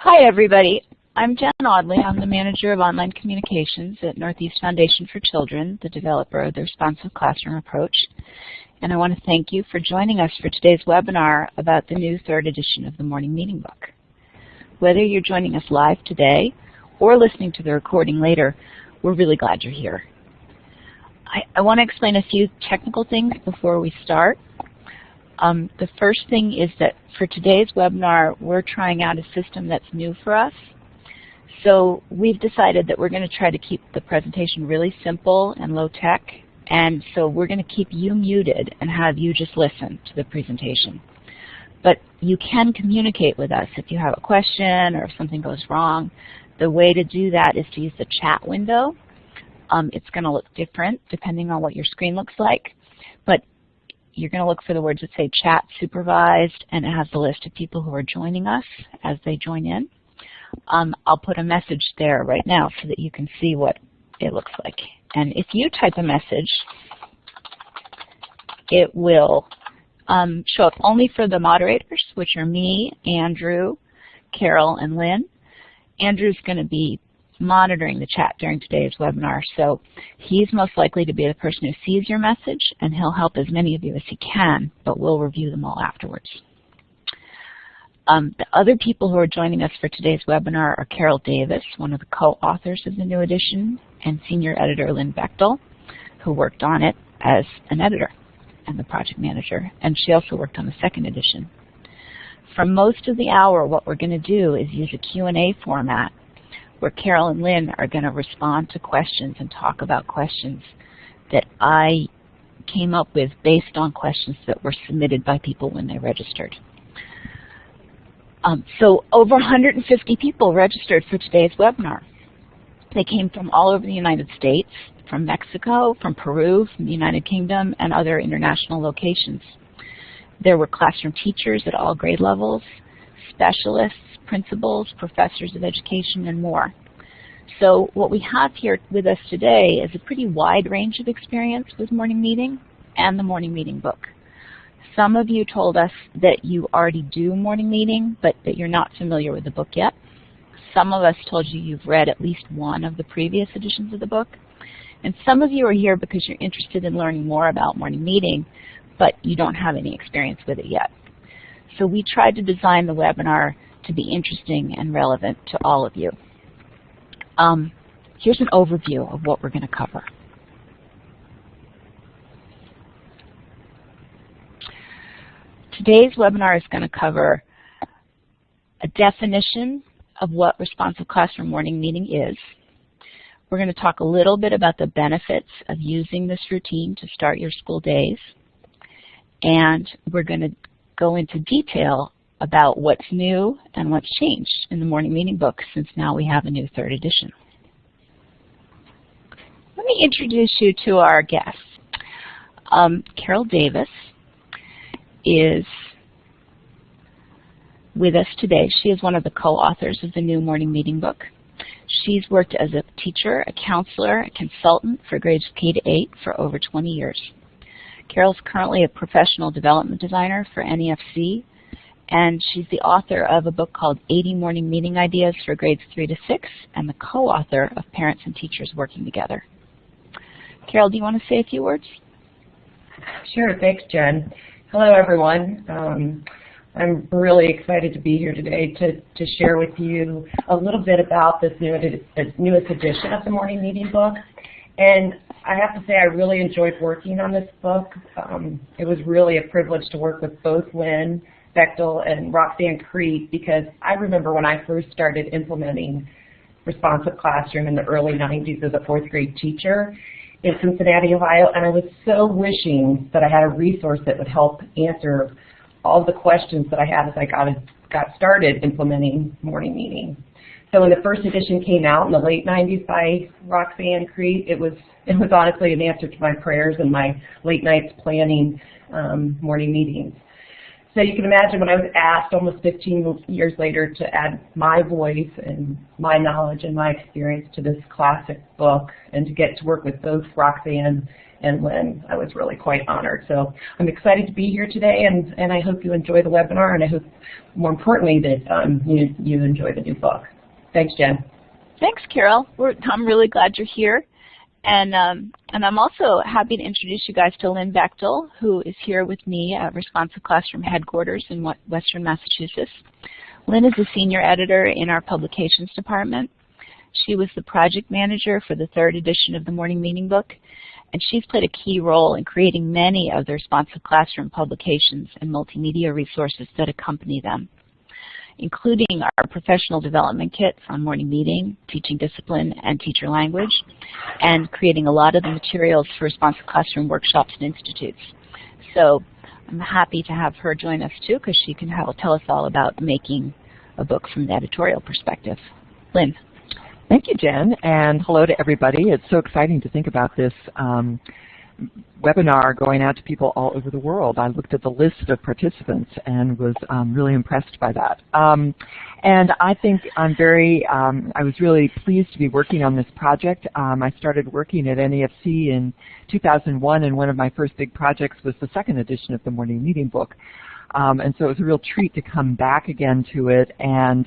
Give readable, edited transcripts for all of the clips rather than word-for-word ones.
Hi, everybody. I'm Jen Audley. I'm the Manager of Online Communications at Northeast Foundation for Children, the developer of the Responsive Classroom Approach. And I want to thank you for joining us for today's webinar about the new third edition of the Morning Meeting Book. Whether you're joining us live today or listening to the recording later, we're really glad you're here. I want to explain a few technical things before we start. The first thing is that for today's webinar, we're trying out a system that's new for us. So we've decided that we're going to try to keep the presentation really simple and low tech. And so we're going to keep you muted and have you just listen to the presentation. But you can communicate with us if you have a question or if something goes wrong. The way to do that is to use the chat window. It's going to look different depending on what your screen looks like. But you're going to look for the words that say chat supervised, and it has the list of people who are joining us as they join in. I'll put a message there right now so that you can see what it looks like. And if you type a message, it will show up only for the moderators, which are me, Andrew, Carol, and Lynn. Andrew's going to be monitoring the chat during today's webinar, so he's most likely to be the person who sees your message, and he'll help as many of you as he can, but we'll review them all afterwards. The other people who are joining us for today's webinar are Carol Davis, one of the co-authors of the new edition, and senior editor Lynn Bechtel, who worked on it as an editor and the project manager, and she also worked on the second edition. For most of the hour, what we're going to do is use a Q&A format where Carol and Lynn are going to respond to questions and talk about questions that I came up with based on questions that were submitted by people when they registered. So over 150 people registered for today's webinar. They came from all over the United States, from Mexico, from Peru, from the United Kingdom, and other international locations. There were classroom teachers at all grade levels, specialists, principals, professors of education, and more. So what we have here with us today is a pretty wide range of experience with Morning Meeting and the Morning Meeting book. Some of you told us that you already do Morning Meeting, but that you're not familiar with the book yet. Some of us told you you've read at least one of the previous editions of the book. And some of you are here because you're interested in learning more about Morning Meeting, but you don't have any experience with it yet. So we tried to design the webinar to be interesting and relevant to all of you. Here's an overview of what we're going to cover. Today's webinar is going to cover a definition of what responsive classroom morning meeting is. We're going to talk a little bit about the benefits of using this routine to start your school days. And we're going to go into detail about what's new and what's changed in the Morning Meeting book since now we have a new third edition. Let me introduce you to our guests. Carol Davis is with us today. She is one of the co-authors of the new Morning Meeting book. She's worked as a teacher, a counselor, a consultant for grades K-8 for over 20 years. Carol's currently a professional development designer for NEFC, and she's the author of a book called 80 Morning Meeting Ideas for grades 3 to 6, and the co-author of Parents and Teachers Working Together. Carol, do you want to say a few words? Sure, thanks, Jen. Hello, everyone. I'm really excited to be here today to share with you a little bit about this newest edition of the Morning Meeting book. And I have to say I really enjoyed working on this book. It was really a privilege to work with both Lynn Bechtel and Roxanne Crete, because I remember when I first started implementing responsive classroom in the early 90s as a fourth grade teacher in Cincinnati, Ohio, and I was so wishing that I had a resource that would help answer all the questions that I had as I got started implementing Morning Meeting. So when the first edition came out in the late 90s by Roxanne Crete, it was honestly an answer to my prayers and my late nights planning morning meetings. So you can imagine when I was asked almost 15 years later to add my voice and my knowledge and my experience to this classic book and to get to work with both Roxanne and Lynn. I was really quite honored. So I'm excited to be here today, and I hope you enjoy the webinar, and I hope, more importantly, that you enjoy the new book. Thanks, Jen. Thanks, Carol. I'm really glad you're here. And I'm also happy to introduce you guys to Lynn Bechtel, who is here with me at Responsive Classroom headquarters in Western Massachusetts. Lynn is a senior editor in our publications department. She was the project manager for the 3rd edition of the Morning Meeting book, and she's played a key role in creating many of the Responsive Classroom publications and multimedia resources that accompany them, including our professional development kit on morning meeting, teaching discipline, and teacher language, and creating a lot of the materials for Responsive Classroom workshops and institutes. So I'm happy to have her join us too, because she can tell us all about making a book from the editorial perspective. Lynn. Thank you, Jen, and hello to everybody. It's so exciting to think about this webinar going out to people all over the world. I looked at the list of participants and was really impressed by that. And I think I was really pleased to be working on this project. I started working at NEFC in 2001, and one of my first big projects was the 2nd edition of the Morning Meeting book. And so it was a real treat to come back again to it and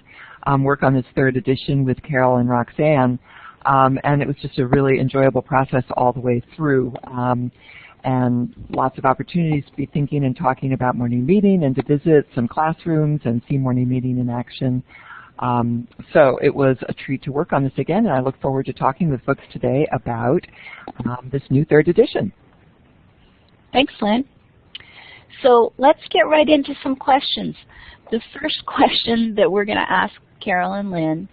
work on this 3rd edition with Carol and Roxanne. And it was just a really enjoyable process all the way through, and lots of opportunities to be thinking and talking about morning meeting and to visit some classrooms and see morning meeting in action. So it was a treat to work on this again, and I look forward to talking with folks today about this new 3rd edition. Thanks, Lynn. So let's get right into some questions. The first question that we're going to ask Carol and Lynn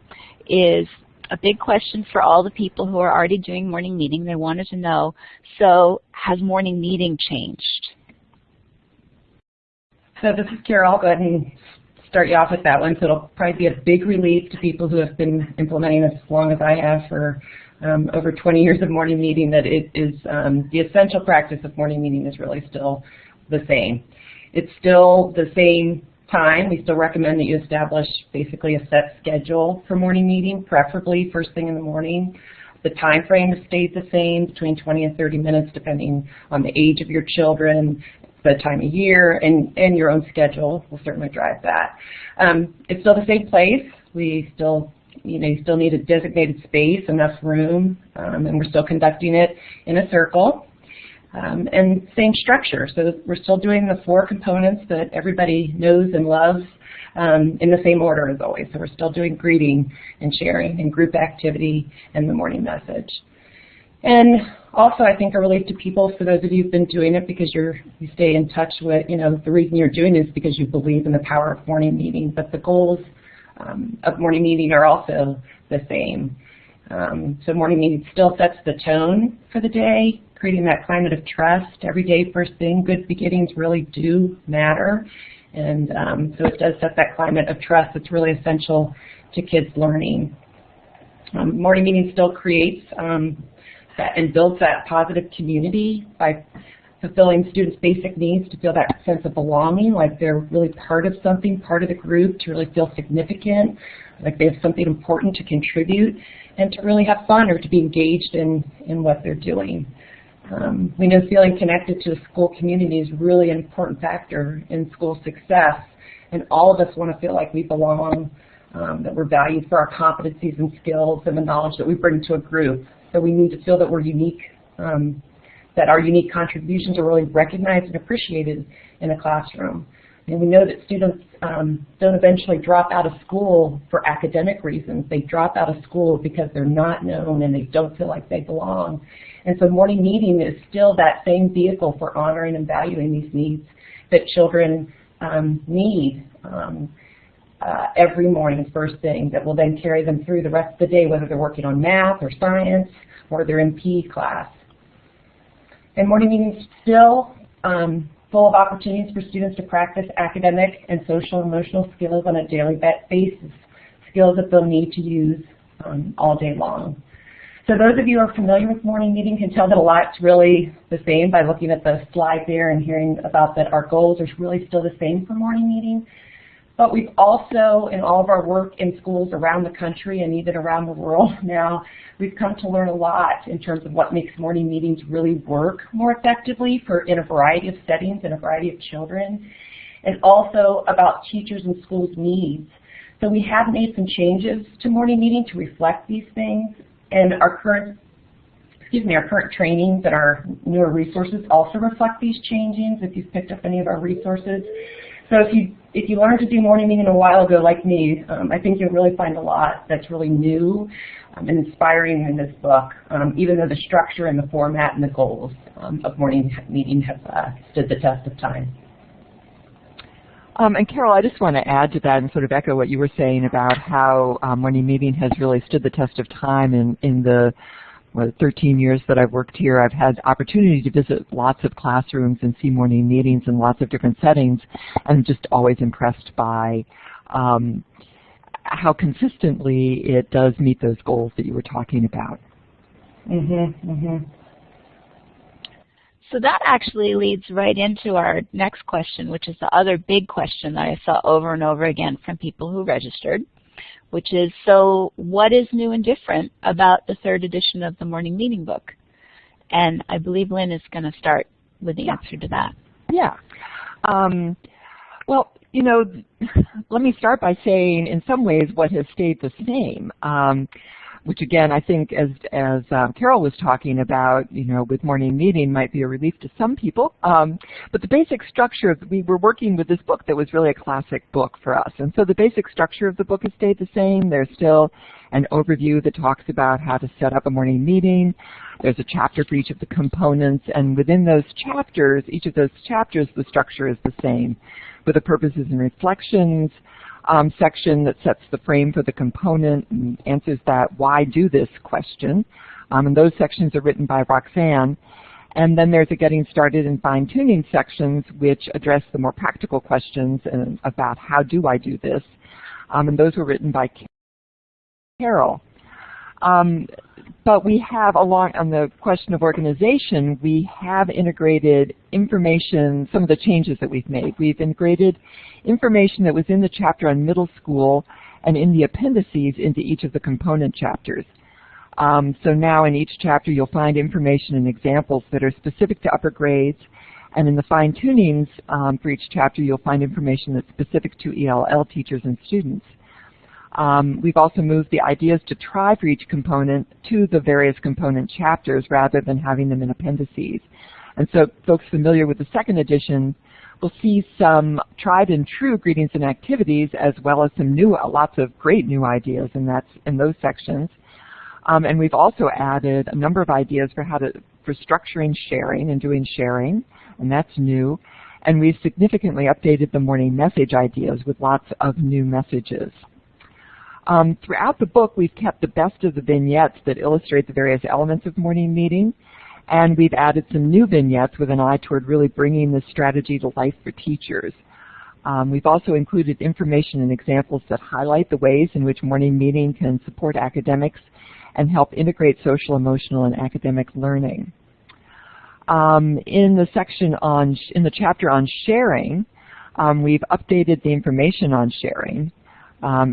is a big question for all the people who are already doing morning meeting. They wanted to know, so has morning meeting changed? So this is Carol. I'll go ahead and start you off with that one. So it'll probably be a big relief to people who have been implementing this as long as I have for over 20 years of morning meeting, that it is the essential practice of morning meeting is really still the same. It's still the same time. We still recommend that you establish basically a set schedule for morning meeting, preferably first thing in the morning. The time frame has stayed the same, between 20 and 30 minutes, depending on the age of your children, the time of year, and your own schedule will certainly drive that. It's still the same place. We still, you still need a designated space, enough room, and we're still conducting it in a circle. And same structure. So we're still doing the 4 components that everybody knows and loves in the same order as always. So we're still doing greeting and sharing and group activity and the morning message. And also, I think a relief to people, for those of you who've been doing it because you stay in touch with, the reason you're doing it is because you believe in the power of morning meeting. But the goals of morning meeting are also the same. So morning meeting still sets the tone for the day, creating that climate of trust. Every day, first thing, good beginnings really do matter. And so it does set that climate of trust that's really essential to kids learning. Morning meeting still creates that and builds that positive community by fulfilling students' basic needs to feel that sense of belonging, like they're really part of something, part of the group, to really feel significant, like they have something important to contribute, and to really have fun or to be engaged in what they're doing. We know feeling connected to a school community is really an important factor in school success, and all of us want to feel like we belong, that we're valued for our competencies and skills and the knowledge that we bring to a group. So we need to feel that we're unique, that our unique contributions are really recognized and appreciated in a classroom. And we know that students don't eventually drop out of school for academic reasons. They drop out of school because they're not known and they don't feel like they belong. And so morning meeting is still that same vehicle for honoring and valuing these needs that children need every morning, first thing, that will then carry them through the rest of the day, whether they're working on math or science or they're in PE class. And morning meeting is still full of opportunities for students to practice academic and social and emotional skills on a daily basis, skills that they'll need to use all day long. So those of you who are familiar with morning meeting can tell that a lot's really the same by looking at the slide there and hearing about that our goals are really still the same for morning meeting. But we've also, in all of our work in schools around the country and even around the world now, we've come to learn a lot in terms of what makes morning meetings really work more effectively in a variety of settings and a variety of children, and also about teachers and schools' needs. So we have made some changes to morning meeting to reflect these things, and our current trainings and our newer resources also reflect these changes if you've picked up any of our resources. So if you learned to do morning meeting a while ago like me, I think you'll really find a lot that's really new and inspiring in this book, even though the structure and the format and the goals of morning meeting have stood the test of time. And Carol, I just want to add to that and sort of echo what you were saying about how morning meeting has really stood the test of time in the 13 years that I've worked here. I've had opportunity to visit lots of classrooms and see morning meetings in lots of different settings, and I'm just always impressed by how consistently it does meet those goals that you were talking about. So that actually leads right into our next question, which is the other big question that I saw over and over again from people who registered, which is, so what is new and different about the third edition of the morning meeting book? And I believe Lynn is going to start with the answer to that. Yeah. Well, you know, let me start by saying in some ways what has stayed the same, which again I think as Carol was talking about, you know, with morning meeting might be a relief to some people. But the basic structure, we were working with this book that was really a classic book for us. And so the basic structure of the book has stayed the same. There's still an overview that talks about how to set up a morning meeting. There's a chapter for each of the components. And within those chapters, each of those chapters, the structure is the same, with the purposes and reflections section that sets the frame for the component and answers that why do this question. And those sections are written by Roxanne. And then there's a getting started and fine-tuning sections which address the more practical questions about how do I do this. And those were written by Carol. But we have, along on the question of organization, we have integrated information, some of the changes that we've made. We've integrated information that was in the chapter on middle school and in the appendices into each of the component chapters. So now in each chapter you'll find information and examples that are specific to upper grades, and in the fine-tunings for each chapter you'll find information that's specific to ELL teachers and students. We've also moved the ideas to try for each component to the various component chapters rather than having them in appendices. And so folks familiar with the second edition will see some tried and true greetings and activities as well as some new, lots of great new ideas in those sections. And we've also added a number of ideas for for structuring sharing and doing sharing, and that's new. And we've significantly updated the morning message ideas with lots of new messages. Throughout the book, we've kept the best of the vignettes that illustrate the various elements of morning meeting, and we've added some new vignettes with an eye toward really bringing this strategy to life for teachers. We've also included information and examples that highlight the ways in which morning meeting can support academics and help integrate social, emotional, and academic learning. In the chapter on sharing, we've updated the information on sharing.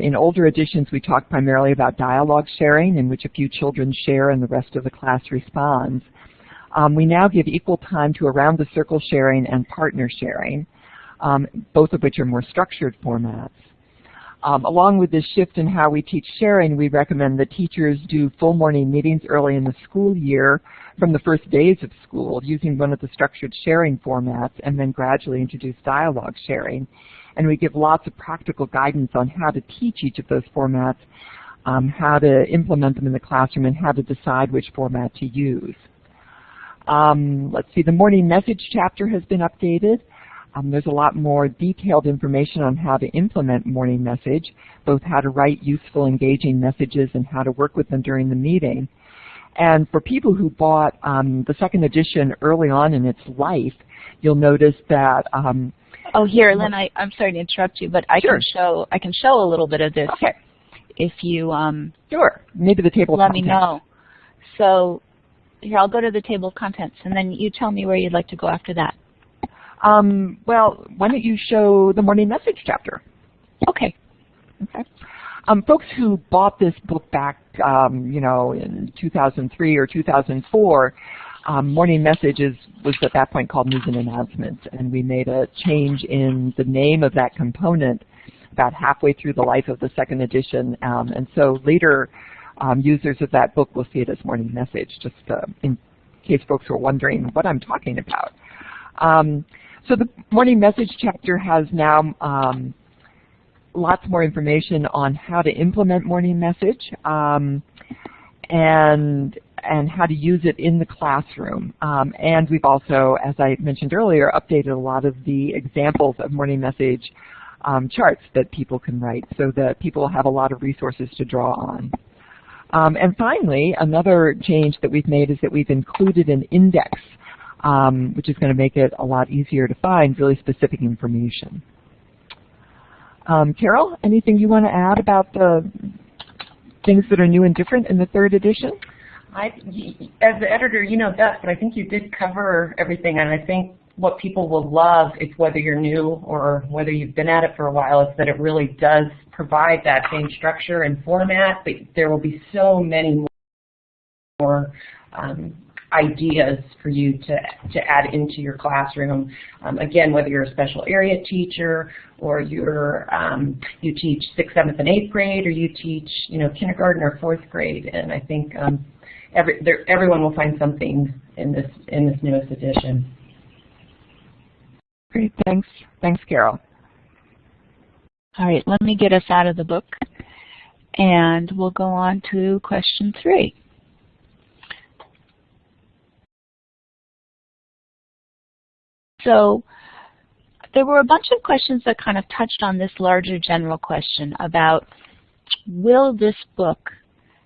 In older editions, we talked primarily about dialogue sharing, in which a few children share and the rest of the class responds. We now give equal time to around-the-circle sharing and partner sharing, both of which are more structured formats. Along with this shift in how we teach sharing, we recommend that teachers do full morning meetings early in the school year from the first days of school using one of the structured sharing formats, and then gradually introduce dialogue sharing. And we give lots of practical guidance on how to teach each of those formats, how to implement them in the classroom, and how to decide which format to use. Let's see, the morning message chapter has been updated. There's a lot more detailed information on how to implement morning message, both how to write useful, engaging messages and how to work with them during the meeting. And for people who bought the second edition early on in its life, you'll notice that oh, here, Lynn, I'm sorry to interrupt you, but I can show a little bit of this. Okay. If you sure, maybe the table of let contents. me know. So here, I'll go to the table of contents, and then you tell me where you'd like to go after that. Well, why don't you show the morning message chapter? Okay. Okay. Folks who bought this book back, in 2003 or 2004, Morning Messages was at that point called News and Announcements, and we made a change in the name of that component about halfway through the life of the second edition, and so later users of that book will see it as Morning Message, just in case folks were wondering what I'm talking about. So the Morning Message chapter has now lots more information on how to implement Morning Message and how to use it in the classroom. And we've also, as I mentioned earlier, updated a lot of the examples of Morning Message charts that people can write so that people have a lot of resources to draw on. And finally, another change that we've made is that we've included an index, which is going to make it a lot easier to find really specific information. Carol, anything you want to add about the things that are new and different in the third edition? As the editor, you know best, but I think you did cover everything, and I think what people will love is whether you're new or whether you've been at it for a while, is that it really does provide that same structure and format, but there will be so many more ideas for you to add into your classroom. Again, whether you're a special area teacher or you teach 6th, 7th, and 8th grade, or you teach kindergarten or 4th grade, and I think everyone will find something in this newest edition. Great, thanks. Thanks, Carol. All right, let me get us out of the book, and we'll go on to question 3. So there were a bunch of questions that kind of touched on this larger general question about, will this book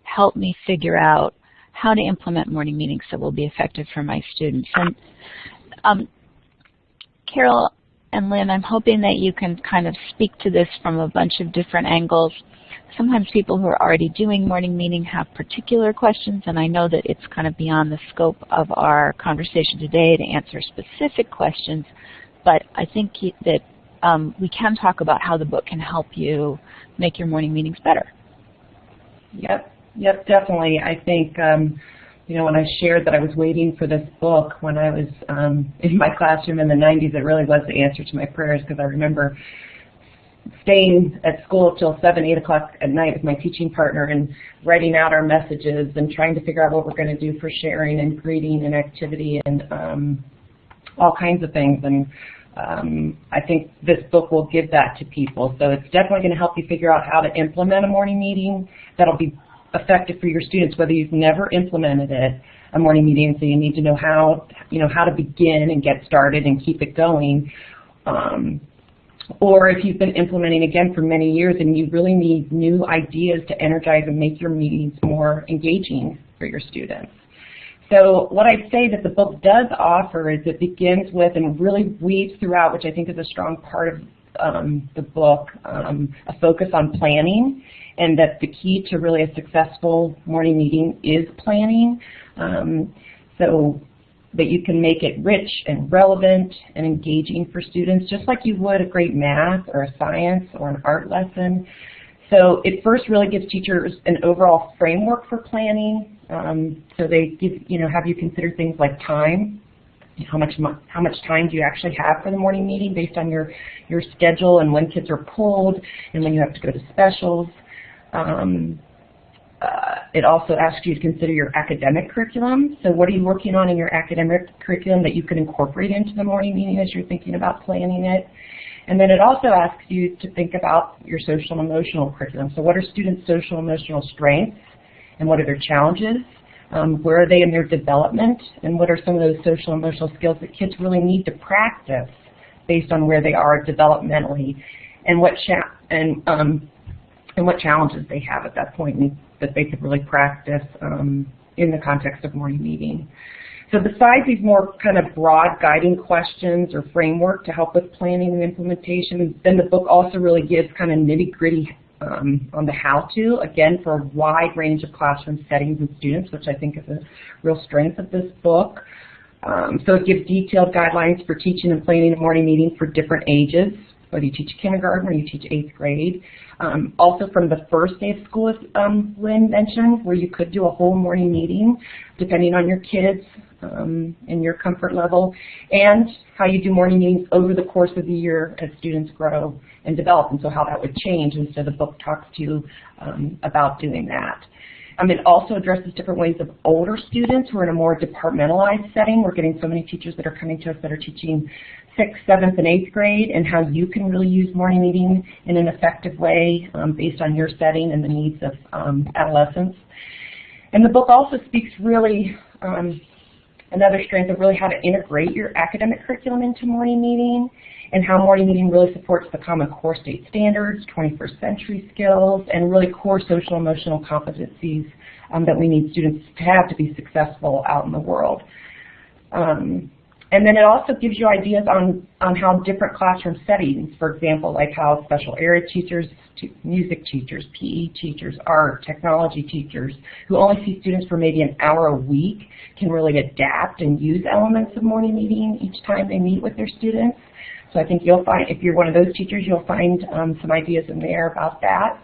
help me figure out how to implement morning meetings that will be effective for my students? And Carol and Lynn, I'm hoping that you can kind of speak to this from a bunch of different angles. Sometimes people who are already doing morning meeting have particular questions, and I know that it's kind of beyond the scope of our conversation today to answer specific questions, but I think that we can talk about how the book can help you make your morning meetings better. Yep, definitely. I think, when I shared that I was waiting for this book when I was in my classroom in the 90s, it really was the answer to my prayers, because I remember staying at school till 7, 8 o'clock at night with my teaching partner and writing out our messages and trying to figure out what we're going to do for sharing and greeting and activity and all kinds of things. And I think this book will give that to people. So it's definitely going to help you figure out how to implement a morning meeting that'll be effective for your students, whether you've never implemented a morning meeting, so you need to know how to begin and get started and keep it going. Or if you've been implementing again for many years and you really need new ideas to energize and make your meetings more engaging for your students. So what I'd say that the book does offer is it begins with and really weaves throughout, which I think is a strong part of the book, a focus on planning, and that the key to really a successful morning meeting is planning. So that you can make it rich and relevant and engaging for students, just like you would a great math or a science or an art lesson. So it first really gives teachers an overall framework for planning. So they give, have you consider things like time. How much time do you actually have for the morning meeting based on your schedule and when kids are pulled and when you have to go to specials. It also asks you to consider your academic curriculum. So what are you working on in your academic curriculum that you can incorporate into the morning meeting as you're thinking about planning it? And then it also asks you to think about your social and emotional curriculum. So what are students' social and emotional strengths and what are their challenges? Where are they in their development? And what are some of those social and emotional skills that kids really need to practice based on where they are developmentally, and what challenges they have at that point that they could really practice in the context of morning meeting. So besides these more kind of broad guiding questions or framework to help with planning and implementation, then the book also really gives kind of nitty-gritty on the how-to, again, for a wide range of classroom settings and students, which I think is a real strength of this book. So it gives detailed guidelines for teaching and planning a morning meeting for different ages, whether you teach kindergarten or you teach 8th grade. Also from the first day of school, as Lynn mentioned, where you could do a whole morning meeting, depending on your kids and your comfort level, and how you do morning meetings over the course of the year as students grow and develop, and so how that would change, and so the book talks to you about doing that. It also addresses different ways of older students who are in a more departmentalized setting. We're getting so many teachers that are coming to us that are teaching 6th, 7th, and 8th grade, and how you can really use morning meeting in an effective way based on your setting and the needs of adolescents. And the book also speaks really, another strength of really how to integrate your academic curriculum into morning meeting, and how morning meeting really supports the Common Core State Standards, 21st century skills, and really core social emotional competencies that we need students to have to be successful out in the world. And then it also gives you ideas on how different classroom settings, for example, like how special area teachers, music teachers, PE teachers, art, technology teachers, who only see students for maybe an hour a week, can really adapt and use elements of morning meeting each time they meet with their students. So I think you'll find, if you're one of those teachers, you'll find some ideas in there about that.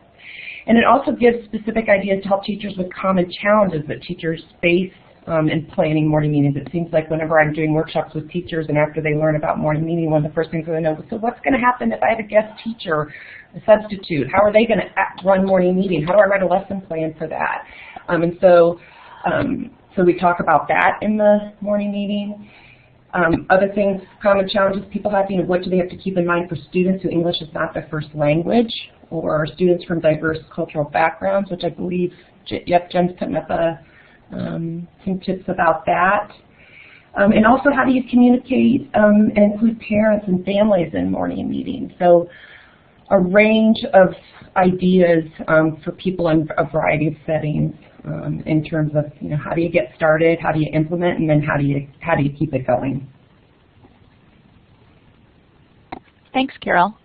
And it also gives specific ideas to help teachers with common challenges that teachers face in planning morning meetings. It seems like whenever I'm doing workshops with teachers and after they learn about morning meeting, one of the first things they know is, so what's going to happen if I have a guest teacher, a substitute? How are they going to run morning meeting? How do I write a lesson plan for that? So we talk about that in the morning meeting. Other things, common challenges people have, what do they have to keep in mind for students who English is not their first language, or students from diverse cultural backgrounds, which I believe, Jen's putting up some tips about that. And also, how do you communicate and include parents and families in morning meetings? So a range of ideas for people in a variety of settings in terms of how do you get started, how do you implement, and then how do you keep it going. Thanks, Carol.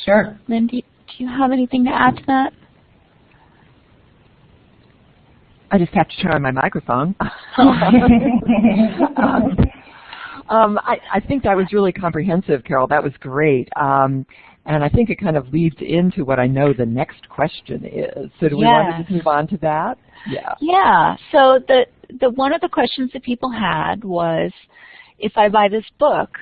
Sure. Lynn, do you have anything to add to that? I just have to turn on my microphone. I think that was really comprehensive, Carol. That was great. And I think it kind of leads into what I know the next question is. So do we want to just move on to that? Yeah. Yeah. So the one of the questions that people had was, if I buy this book,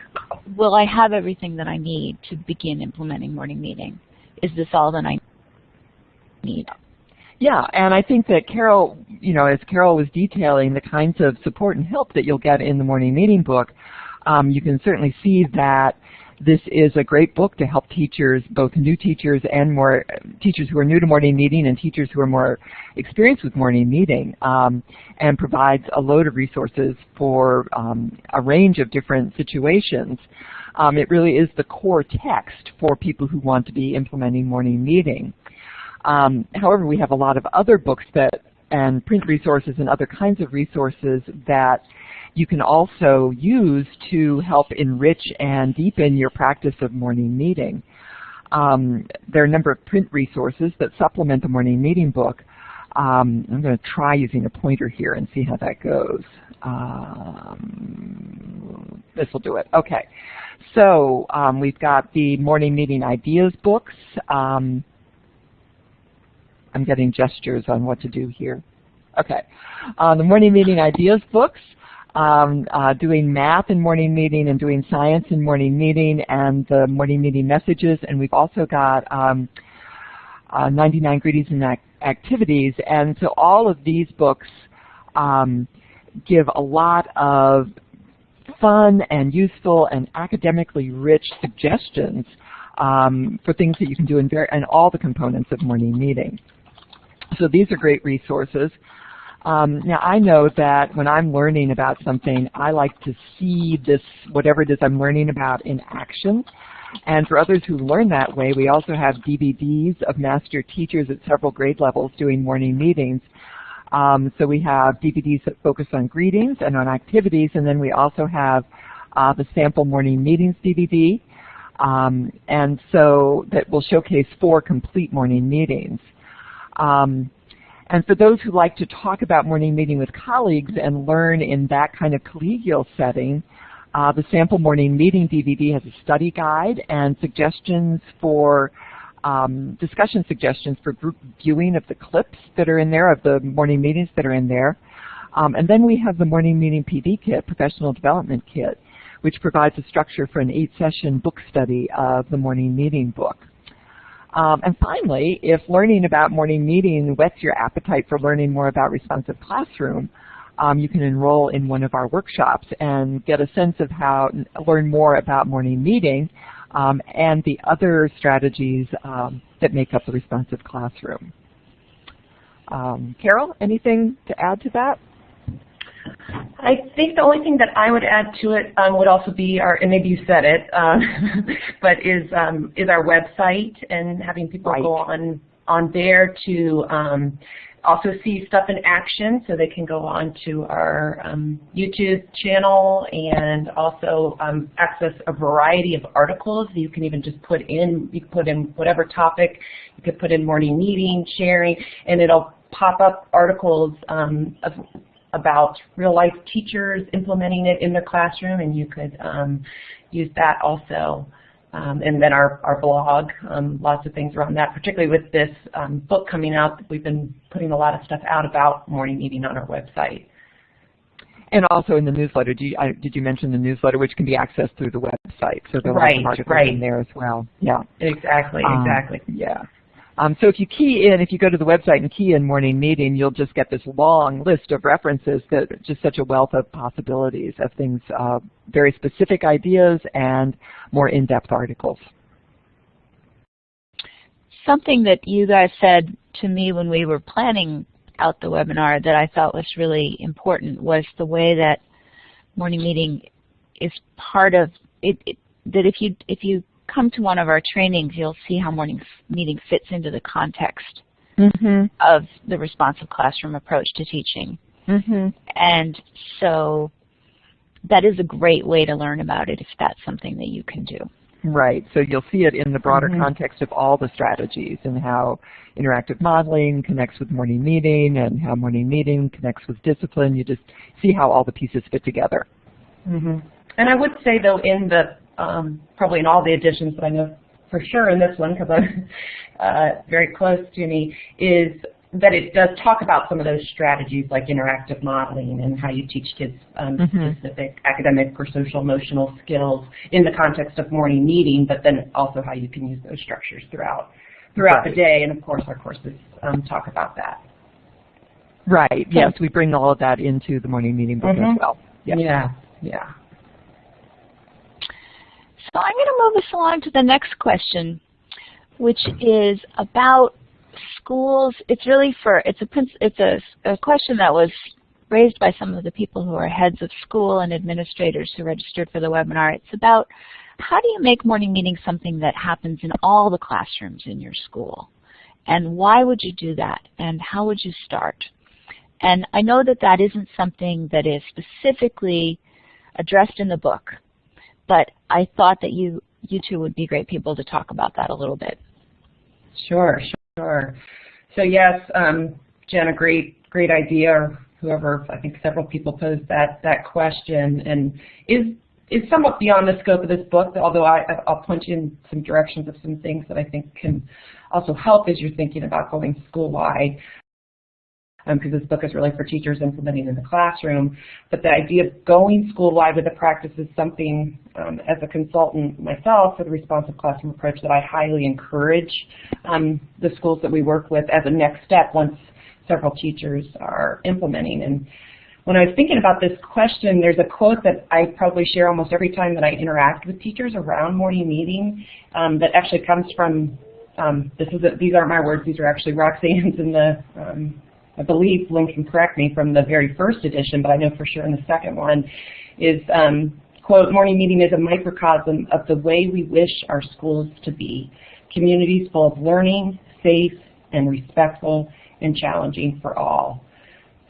will I have everything that I need to begin implementing morning meeting? Is this all that I need? Yeah, and I think that Carol, as Carol was detailing the kinds of support and help that you'll get in the morning meeting book, you can certainly see that this is a great book to help teachers, both new teachers and more teachers who are new to morning meeting and teachers who are more experienced with morning meeting, and provides a load of resources for a range of different situations. It really is the core text for people who want to be implementing morning meeting. However, we have a lot of other books and print resources and other kinds of resources that you can also use to help enrich and deepen your practice of morning meeting. There are a number of print resources that supplement the morning meeting book. I'm going to try using a pointer here and see how that goes. This will do it. Okay. So we've got the morning meeting ideas books. I'm getting gestures on what to do here. Okay. The morning meeting ideas books, doing math in morning meeting and doing science in morning meeting, and the morning meeting messages. And we've also got 99 Greetings and Activities. And so all of these books give a lot of fun and useful and academically rich suggestions for things that you can do in all the components of morning meeting. So these are great resources. Now I know that when I'm learning about something, I like to see this, whatever it is I'm learning about, in action. And for others who learn that way, we also have DVDs of master teachers at several grade levels doing morning meetings. So we have DVDs that focus on greetings and on activities, and then we also have the sample morning meetings DVD, and so that will showcase 4 complete morning meetings. And for those who like to talk about morning meeting with colleagues and learn in that kind of collegial setting, The sample morning meeting DVD has a study guide and suggestions for discussion suggestions for group viewing of the clips that are in there, of the morning meetings that are in there. And then we have the morning meeting PD kit, professional development kit, which provides a structure for an 8-session book study of the morning meeting book. And finally, if learning about morning meeting whets your appetite for learning more about responsive classroom, you can enroll in one of our workshops and get a sense of how, learn more about morning meeting and the other strategies that make up the responsive classroom. Carol, anything to add to that? I think the only thing that I would add to it would also be our, and maybe you said it, but is our website, and having people go on there to also see stuff in action, so they can go on to our YouTube channel and also access a variety of articles. You can even just put in, you can put in whatever topic, you could put in morning meeting, sharing, and it'll pop up articles about real-life teachers implementing it in their classroom, and you could use that also. And then our blog, lots of things around that, particularly with this book coming out. We've been putting a lot of stuff out about morning meeting on our website. And also in the newsletter, did you mention the newsletter, which can be accessed through the website? So there are some articles in there as well. Yeah. Exactly. Yeah. So if you key in, if you go to the website and key in morning meeting, you'll just get this long list of references that are just such a wealth of possibilities of things, very specific ideas and more in-depth articles. Something that you guys said to me when we were planning out the webinar that I thought was really important was the way that morning meeting is part of it, that if you come to one of our trainings, you'll see how morning meeting fits into the context of the responsive classroom approach to teaching. And so that is a great way to learn about it if that's something that you can do. Right. So you'll see it in the broader context of all the strategies and how interactive modeling connects with morning meeting and how morning meeting connects with discipline. You just see how all the pieces fit together. And I would say, though, in the probably in all the editions, but I know for sure in this one, because I'm very close to me, is that it does talk about some of those strategies like interactive modeling and how you teach kids specific academic or social emotional skills in the context of morning meeting, but then also how you can use those structures throughout the day. And of course our courses talk about that. Right, yes, we bring all of that into the morning meeting book as well. Yeah. So I'm going to move us along to the next question, which is about schools. It's really it's a question that was raised by some of the people who are heads of school and administrators who registered for the webinar. It's about how do you make morning meetings something that happens in all the classrooms in your school, and why would you do that, and how would you start? And I know that that isn't something that is specifically addressed in the book, but I thought that you two would be great people to talk about that a little bit. Sure. So yes, Jen, a great idea, or whoever, I think several people posed that question, and is somewhat beyond the scope of this book, although I'll point you in some directions of some things that I think can also help as you're thinking about going school-wide. Because this book is really for teachers implementing in the classroom. But the idea of going school-wide with the practice is something, as a consultant myself for the responsive classroom approach, that I highly encourage the schools that we work with as a next step once several teachers are implementing. And when I was thinking about this question, there's a quote that I probably share almost every time that I interact with teachers around morning meeting that actually comes from, these aren't my words, these are actually Roxanne's in the I believe Lynn can correct me, from the very first edition, but I know for sure in the second one, is, quote, morning meeting is a microcosm of the way we wish our schools to be. Communities full of learning, safe and respectful and challenging for all.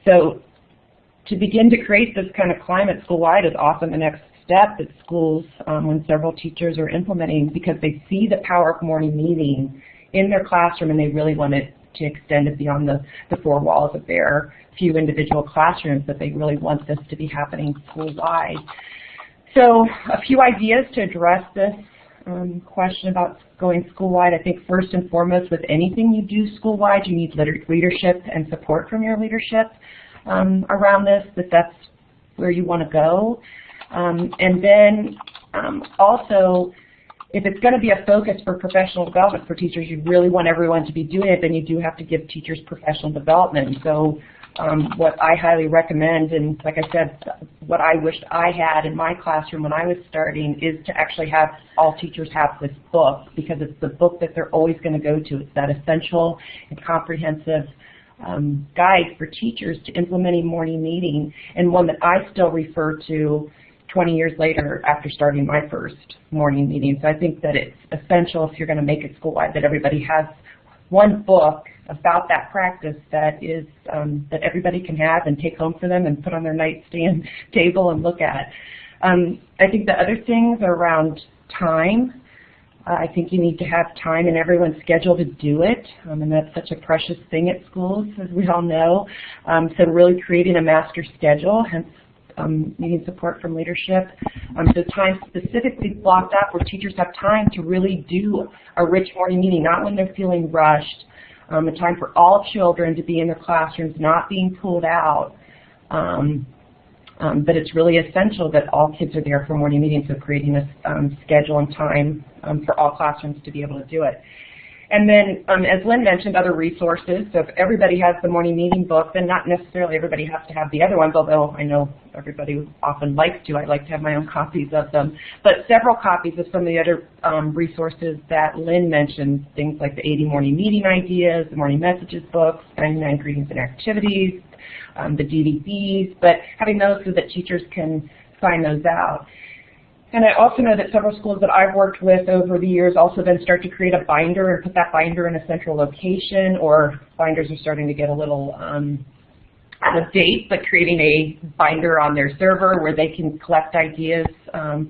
So to begin to create this kind of climate school-wide is often the next step at schools when several teachers are implementing, because they see the power of morning meeting in their classroom and they really want it to extend it beyond the four walls of their few individual classrooms, but they really want this to be happening school-wide. So a few ideas to address this question about going school-wide. I think first and foremost, with anything you do school-wide, you need leadership and support from your leadership around this, that's where you want to go. And then also, if it's going to be a focus for professional development for teachers, you really want everyone to be doing it, then you do have to give teachers professional development. So what I highly recommend, and like I said, what I wished I had in my classroom when I was starting, is to actually have all teachers have this book, because it's the book that they're always going to go to. It's that essential and comprehensive guide for teachers to implementing morning meeting, and one that I still refer to 20 years later after starting my first morning meeting. So I think that it's essential, if you're going to make it school-wide, that everybody has one book about that practice that is that everybody can have and take home for them and put on their nightstand table and look at. I think the other things are around time. I think you need to have time in everyone's schedule to do it, and that's such a precious thing at schools, as we all know. So really creating a master schedule, hence needing support from leadership. So time specifically blocked up where teachers have time to really do a rich morning meeting, not when they're feeling rushed. A time for all children to be in their classrooms, not being pulled out. But it's really essential that all kids are there for morning meetings, so creating a schedule and time for all classrooms to be able to do it. And then, as Lynn mentioned, other resources. So if everybody has the morning meeting book, then not necessarily everybody has to have the other ones, although I know everybody often likes to. I like to have my own copies of them. But several copies of some of the other resources that Lynn mentioned, things like the 80 morning meeting ideas, the morning messages books, 99 greetings and activities, the DVDs, but having those so that teachers can find those out. And I also know that several schools that I've worked with over the years also then start to create a binder and put that binder in a central location, or binders are starting to get a little out of date, but creating a binder on their server where they can collect ideas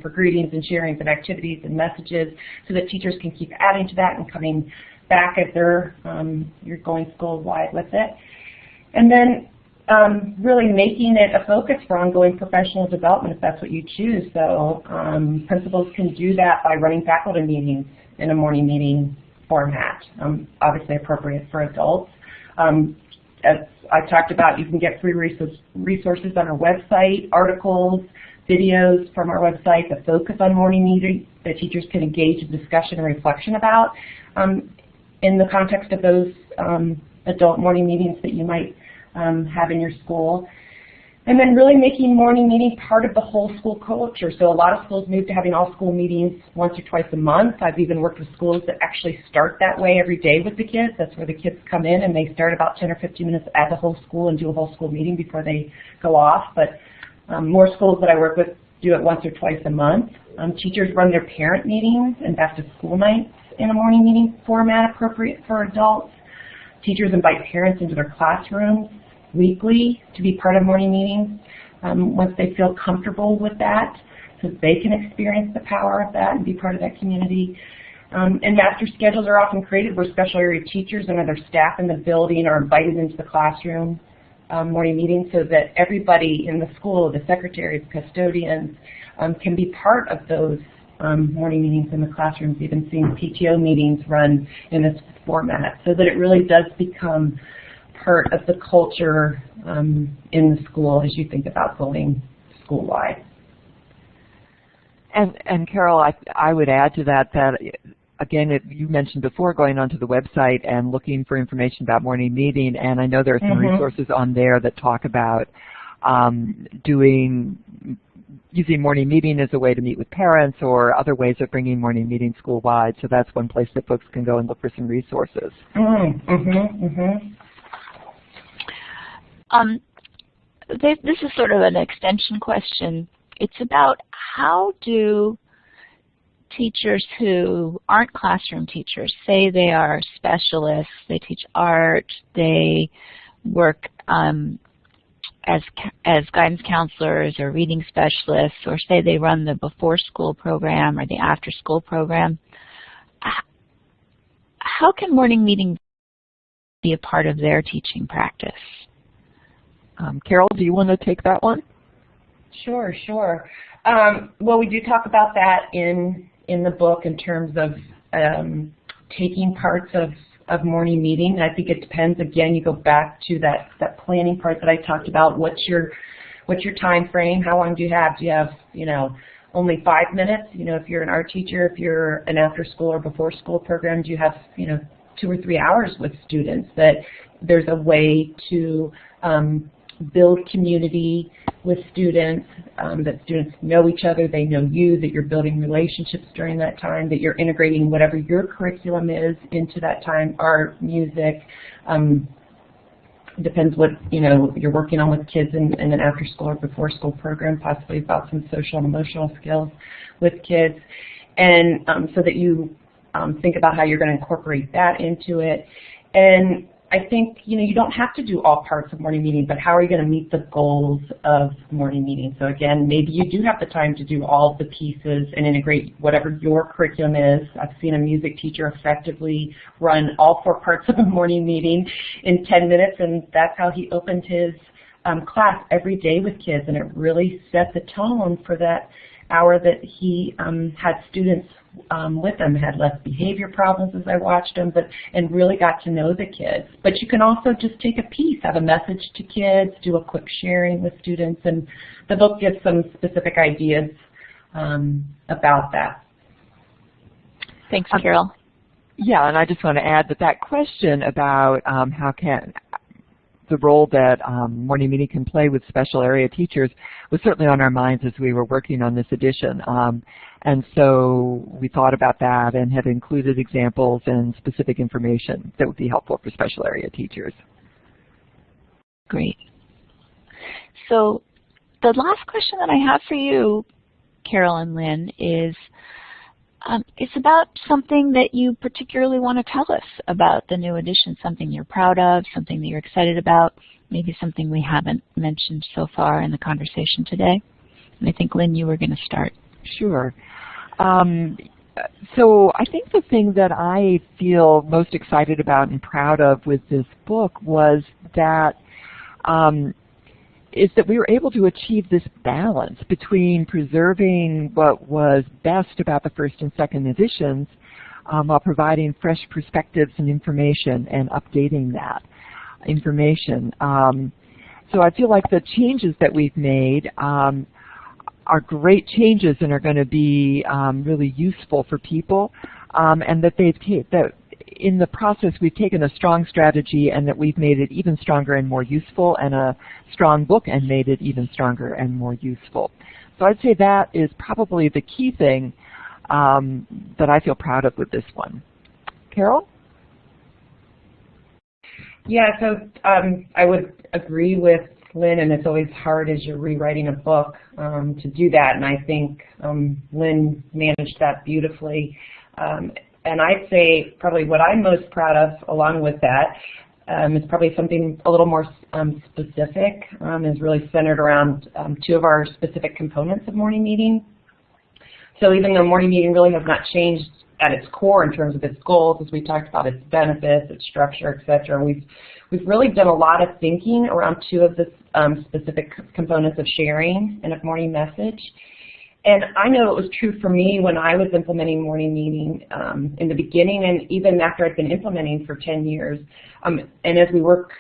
for greetings and sharings and activities and messages, so that teachers can keep adding to that and coming back as you're going school-wide with it. And then really making it a focus for ongoing professional development if that's what you choose. So principals can do that by running faculty meetings in a morning meeting format, obviously appropriate for adults. As I talked about, you can get free resources on our website, articles, videos from our website that focus on morning meeting that teachers can engage in discussion and reflection about in the context of those adult morning meetings that you might have in your school. And then really making morning meetings part of the whole school culture. So a lot of schools move to having all school meetings once or twice a month. I've even worked with schools that actually start that way every day with the kids. That's where the kids come in and they start about 10 or 15 minutes at the whole school and do a whole school meeting before they go off. But more schools that I work with do it once or twice a month. Teachers run their parent meetings and back to school nights in a morning meeting format appropriate for adults. Teachers invite parents into their classrooms weekly to be part of morning meetings once they feel comfortable with that, so they can experience the power of that and be part of that community. And master schedules are often created where special area teachers and other staff in the building are invited into the classroom morning meetings, so that everybody in the school, the secretaries, custodians, can be part of those morning meetings in the classrooms, even seeing PTO meetings run in this format, so that it really does become part of the culture in the school as you think about going school-wide. And Carol, I would add to that again, you mentioned before going onto the website and looking for information about morning meeting, and I know there are some resources on there that talk about using morning meeting as a way to meet with parents or other ways of bringing morning meeting school-wide. So that's one place that folks can go and look for some resources. This is sort of an extension question. It's about how do teachers who aren't classroom teachers, say they are specialists, they teach art, they work as guidance counselors or reading specialists, or say they run the before school program or the after school program, how can morning meetings be a part of their teaching practice? Carol, do you want to take that one? Sure, sure. Well, we do talk about that in the book in terms of taking parts of morning meeting. I think it depends. Again, you go back to that planning part that I talked about. What's your time frame? How long do you have? Do you have, only 5 minutes? If you're an art teacher, if you're an after school or before school program, do you have, 2 or 3 hours with students? That there's a way to build community with students, that students know each other, they know you, that you're building relationships during that time, that you're integrating whatever your curriculum is into that time, art, music. Depends what you're working on with kids in an after school or before school program, possibly about some social and emotional skills with kids, and so that you think about how you're going to incorporate that into it. And I think you don't have to do all parts of morning meeting, but how are you going to meet the goals of morning meeting? So again, maybe you do have the time to do all the pieces and integrate whatever your curriculum is. I've seen a music teacher effectively run all 4 parts of a morning meeting in 10 minutes, and that's how he opened his class every day with kids, and it really set the tone for that hour that he had students with him, had less behavior problems as I watched them, and really got to know the kids. But you can also just take a piece, have a message to kids, do a quick sharing with students, and the book gives some specific ideas about that. Thanks, Carol. Yeah, and I just want to add that question about how can the role that morning meeting can play with special area teachers was certainly on our minds as we were working on this edition. And so we thought about that and have included examples and specific information that would be helpful for special area teachers. Great. So the last question that I have for you, Carol and Lynn, is it's about something that you particularly want to tell us about the new edition, something you're proud of, something that you're excited about, maybe something we haven't mentioned so far in the conversation today. And I think, Lynn, you were going to start. Sure. So I think the thing that I feel most excited about and proud of with this book was that we were able to achieve this balance between preserving what was best about the first and second editions while providing fresh perspectives and information and updating that information. So I feel like the changes that we've made are great changes and are going to be really useful for people, and that in the process we've taken a strong strategy and that we've made it even stronger and more useful, and a strong book and made it even stronger and more useful. So I'd say that is probably the key thing that I feel proud of with this one. Carol? Yeah, so I would agree with Lynn, and it's always hard as you're rewriting a book to do that, and I think Lynn managed that beautifully. And I'd say probably what I'm most proud of along with that is probably something a little more specific, is really centered around 2 of our specific components of morning meeting. So even though morning meeting really has not changed at its core in terms of its goals, as we talked about, its benefits, its structure, et cetera, we've really done a lot of thinking around 2 of the specific components of sharing and of morning message. And I know it was true for me when I was implementing morning meeting in the beginning, and even after I'd been implementing for 10 years. And as we work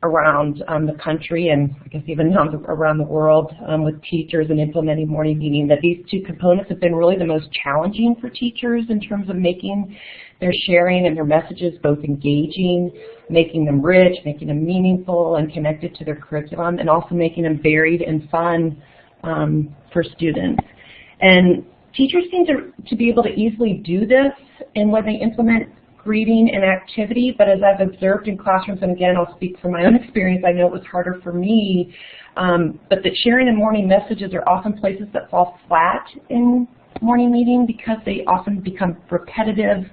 around the country, and I guess even around the world with teachers and implementing morning meeting, that these 2 components have been really the most challenging for teachers in terms of making their sharing and their messages both engaging, making them rich, making them meaningful and connected to their curriculum, and also making them varied and fun for students. And teachers seem to be able to easily do this and when they implement greeting and activity, but as I've observed in classrooms, and again I'll speak from my own experience, I know it was harder for me, but that sharing and morning messages are often places that fall flat in morning meeting because they often become repetitive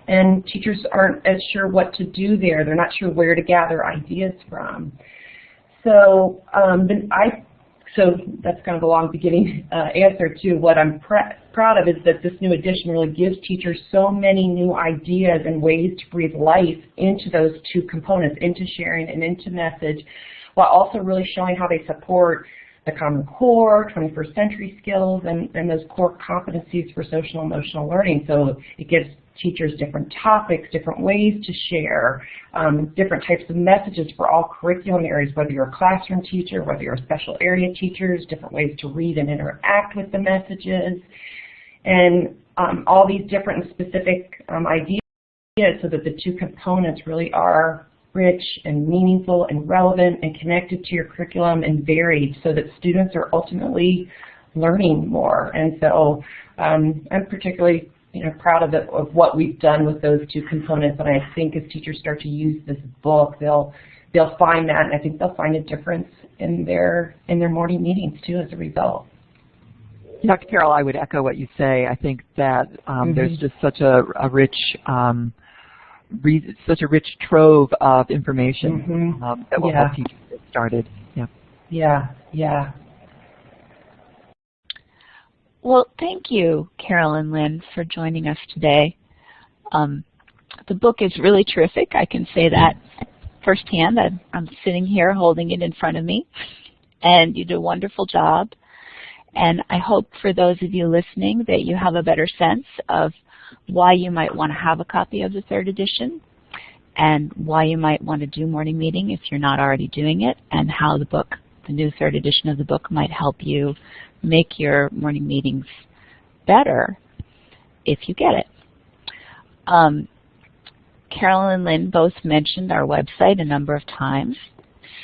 and teachers aren't as sure what to do there. They're not sure where to gather ideas from. So So that's kind of a long beginning answer to what I'm proud of, is that this new edition really gives teachers so many new ideas and ways to breathe life into those 2 components, into sharing and into message, while also really showing how they support the Common Core, 21st century skills, and those core competencies for social and emotional learning. So it gives teachers different topics, different ways to share, different types of messages for all curriculum areas, whether you're a classroom teacher, whether you're a special area teacher, different ways to read and interact with the messages, and all these different and specific ideas so that the two components really are rich and meaningful and relevant and connected to your curriculum and varied so that students are ultimately learning more. And so I'm particularly proud of what we've done with those two components, and I think as teachers start to use this book, they'll find that, and I think they'll find a difference in their morning meetings too as a result. Dr. Carroll, I would echo what you say. I think that there's just such a rich trove of information that will help teachers get started. Yeah. Well, thank you, Carol and Lynn, for joining us today. The book is really terrific. I can say that firsthand. I'm sitting here holding it in front of me, and you do a wonderful job. And I hope for those of you listening that you have a better sense of why you might want to have a copy of the third edition and why you might want to do morning meeting if you're not already doing it, and how the new third edition of the book might help you make your morning meetings better if you get it. Carol and Lynn both mentioned our website a number of times,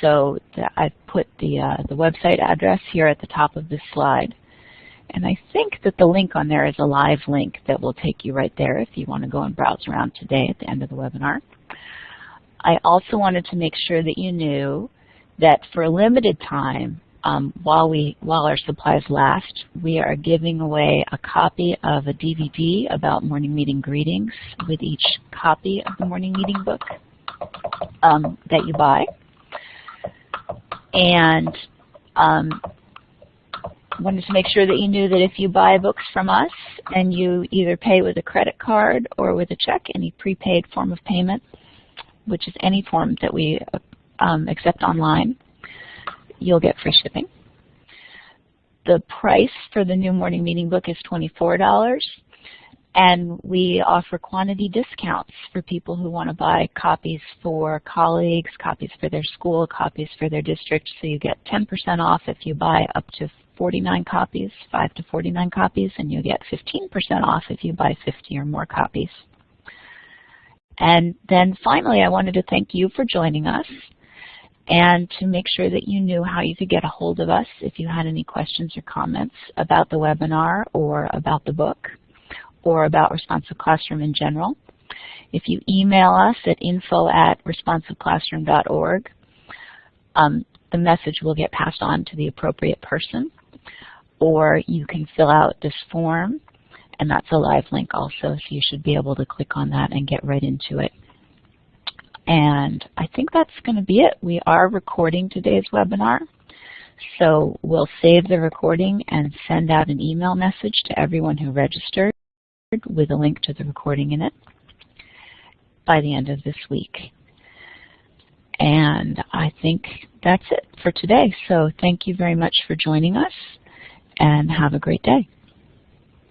so I put the website address here at the top of this slide. And I think that the link on there is a live link that will take you right there if you want to go and browse around today at the end of the webinar. I also wanted to make sure that you knew that for a limited time, while our supplies last, we are giving away a copy of a DVD about morning meeting greetings with each copy of the morning meeting book that you buy. And wanted to make sure that you knew that if you buy books from us and you either pay with a credit card or with a check, any prepaid form of payment, which is any form that we accept online, you'll get free shipping. The price for the new morning meeting book is $24, and we offer quantity discounts for people who want to buy copies for colleagues, copies for their school, copies for their district. So you get 10% off if you buy up to 49 copies, 5 to 49 copies, and you get 15% off if you buy 50 or more copies. And then finally, I wanted to thank you for joining us, and to make sure that you knew how you could get a hold of us if you had any questions or comments about the webinar or about the book or about Responsive Classroom in general. If you email us at info@responsiveclassroom.org, the message will get passed on to the appropriate person, or you can fill out this form, and that's a live link also, so you should be able to click on that and get right into it. And I think that's going to be it. We are recording today's webinar, so we'll save the recording and send out an email message to everyone who registered with a link to the recording in it by the end of this week. And I think that's it for today. So thank you very much for joining us, and have a great day.